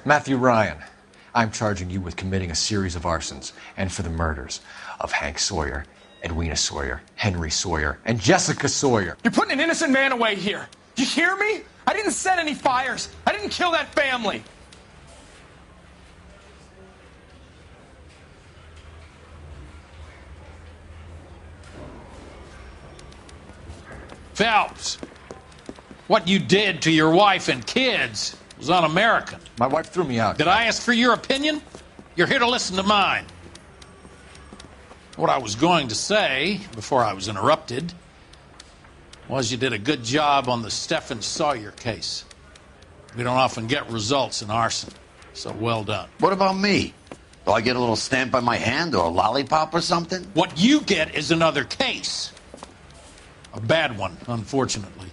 E: Matthew Ryan, I'm charging you with committing a series of arsons and for the murders of Hank Sawyer, Edwina Sawyer, Henry Sawyer, and Jessica Sawyer.
Y: You're putting an innocent man away here. Do you hear me? I didn't set any fires. I didn't kill that family.
G: Phelps, what you did to your wife and kids was un-American.
E: My wife threw me out.
G: Did I ask for your opinion? You're here to listen to mine. What I was going to say, before I was interrupted, was you did a good job on the Stephen Sawyer case. We don't often get results in arson, so well done.
F: What about me? Do I get a little stamp by my hand or a lollipop or something?
G: What you get is another case. A bad one, unfortunately.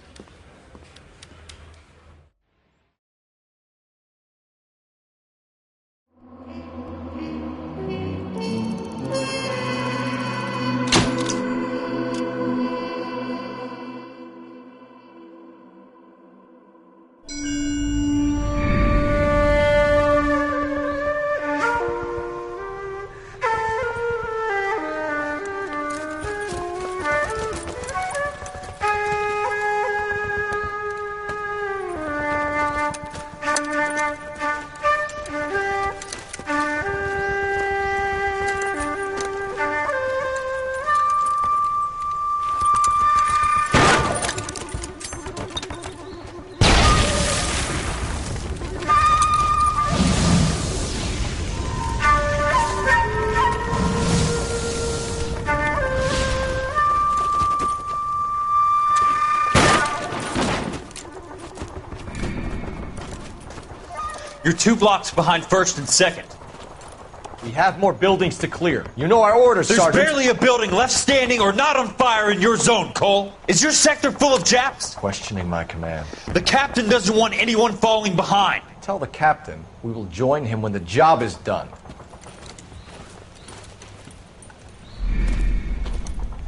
U: You're 2 blocks behind 1st and 2nd.
L: We have more buildings to clear. You know our orders,
U: There's
L: Sergeant.
U: barely a building left standing or not on fire in your zone, Cole. Is your sector full of Japs?
L: Questioning my command.
U: The captain doesn't want anyone falling behind.
L: Tell the captain we will join him when the job is done.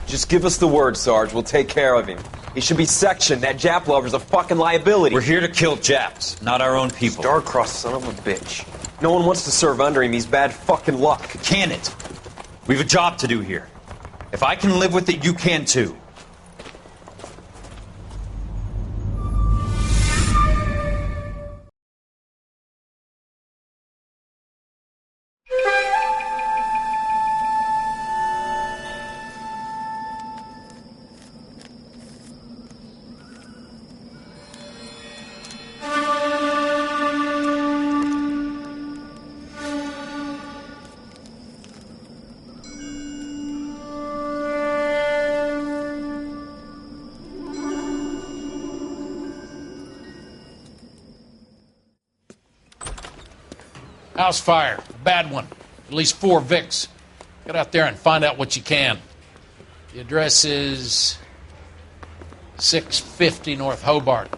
J: Just give us the word, Sarge. We'll take care of him. He should be sectioned. That Jap lover's a fucking liability.
U: We're here to kill Japs, not our own people.
J: Star-crossed son of a bitch. No one wants to serve under him. He's bad fucking luck.
U: Can it? We have a job to do here. If I can live with it, you can too.
G: House fire. Bad one. At least 4 Vicks. Get out there and find out what you can. The address is 650 North Hobart.